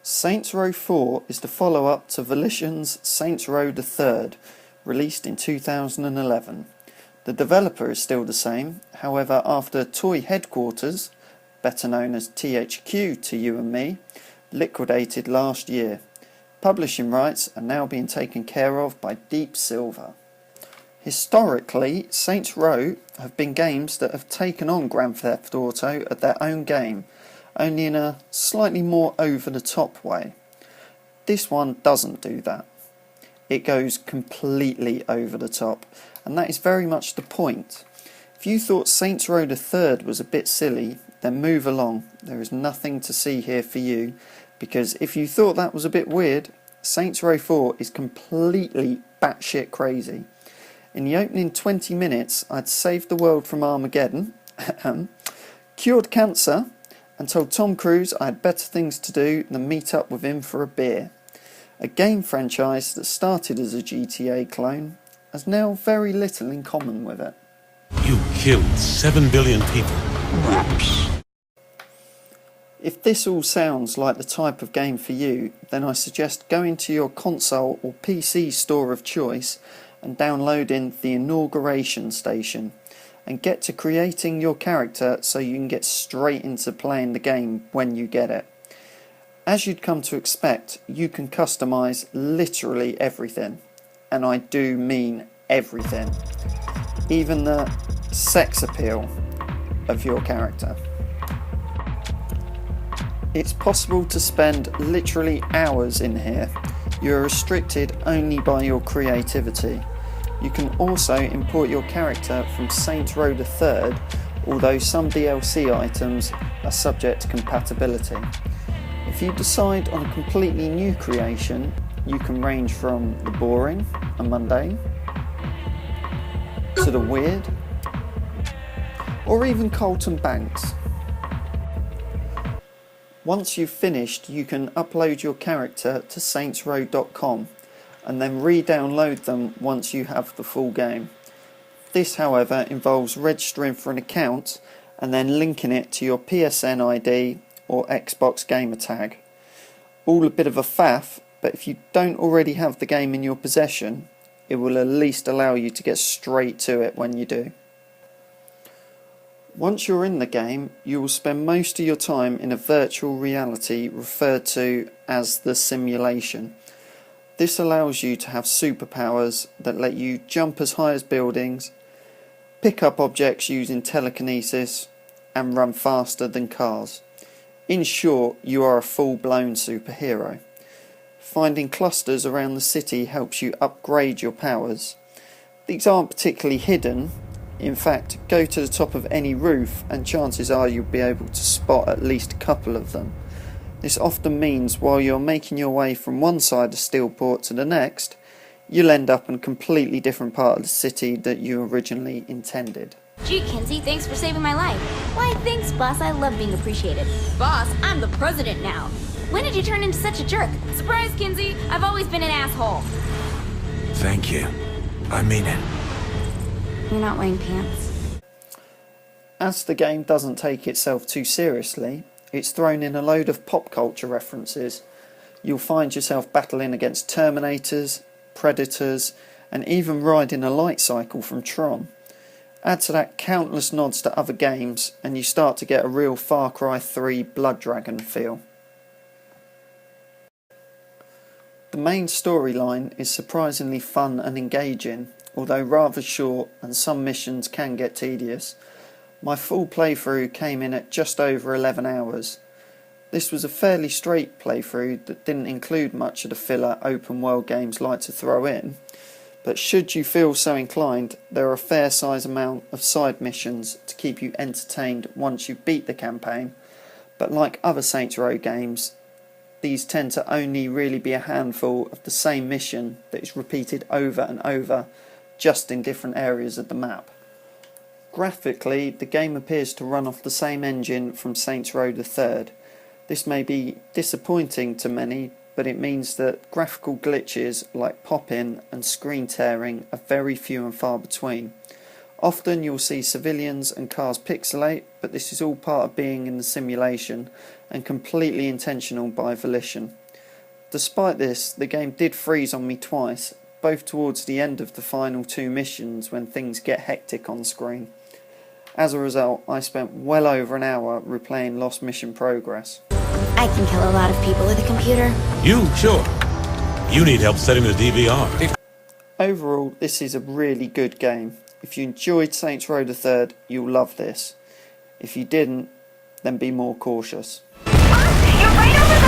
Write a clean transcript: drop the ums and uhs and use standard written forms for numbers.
Saints Row 4 is the follow-up to Volition's Saints Row the Third, released in 2011. The developer is still the same, however after Toy Headquarters, better known as THQ to you and me, liquidated last year. Publishing rights are now being taken care of by Deep Silver. Historically, Saints Row have been games that have taken on Grand Theft Auto at their own game, only in a slightly more over-the-top way. This one doesn't do that. It goes completely over the top, and that is very much the point. If you thought Saints Row the Third was a bit silly, then move along. There is nothing to see here for you, because if you thought that was a bit weird, Saints Row 4 is completely batshit crazy. In the opening 20 minutes, I'd saved the world from Armageddon, cured cancer, and told Tom Cruise I had better things to do than meet up with him for a beer. A game franchise that started as a GTA clone has now very little in common with it. You killed 7 billion people. Whoops. If this all sounds like the type of game for you, then I suggest going to your console or PC store of choice and downloading the Inauguration Station, and get to creating your character so you can get straight into playing the game when you get it. As you'd come to expect, you can customise literally everything, and I do mean everything, even the sex appeal of your character. It's possible to spend literally hours in here. You're restricted only by your creativity. You can also import your character from Saints Row the Third, although some DLC items are subject to compatibility. If you decide on a completely new creation, you can range from the boring and mundane, to the weird, or even Colton Banks. Once you've finished, you can upload your character to saintsrow.com and then re-download them once you have the full game. This, however, involves registering for an account and then linking it to your PSN ID or Xbox gamer tag. All a bit of a faff, but if you don't already have the game in your possession, it will at least allow you to get straight to it when you do. Once you're in the game, you will spend most of your time in a virtual reality referred to as the simulation. This allows you to have superpowers that let you jump as high as buildings, pick up objects using telekinesis, and run faster than cars. In short, you are a full-blown superhero. Finding clusters around the city helps you upgrade your powers. These aren't particularly hidden. In fact, go to the top of any roof and chances are you'll be able to spot at least a couple of them. This often means while you're making your way from one side of Steelport to the next, you'll end up in a completely different part of the city that you originally intended. Gee, Kinsey, thanks for saving my life. Why, thanks, boss. I love being appreciated. Boss, I'm the president now. When did you turn into such a jerk? Surprise, Kinsey. I've always been an asshole. Thank you. I mean it. You're not wearing pants. As the game doesn't take itself too seriously, it's thrown in a load of pop culture references. You'll find yourself battling against Terminators, Predators, and even riding a light cycle from Tron. Add to that countless nods to other games, and you start to get a real Far Cry 3 Blood Dragon feel. The main storyline is surprisingly fun and engaging, although rather short and some missions can get tedious. My full playthrough came in at just over 11 hours. This was a fairly straight playthrough that didn't include much of the filler open world games like to throw in, but should you feel so inclined, there are a fair size amount of side missions to keep you entertained once you beat the campaign, but like other Saints Row games, these tend to only really be a handful of the same mission that is repeated over and over, just in different areas of the map. Graphically, the game appears to run off the same engine from Saints Row the Third. This may be disappointing to many, but it means that graphical glitches like pop-in and screen tearing are very few and far between. Often you'll see civilians and cars pixelate, but this is all part of being in the simulation and completely intentional by volition. Despite this, the game did freeze on me twice, both towards the end of the final 2 missions when things get hectic on screen. As a result, I spent well over an hour replaying Lost Mission Progress. I can kill a lot of people with a computer. You? Sure. You need help setting the DVR. Overall, this is a really good game. If you enjoyed Saints Row the Third, you'll love this. If you didn't, then be more cautious. You're right over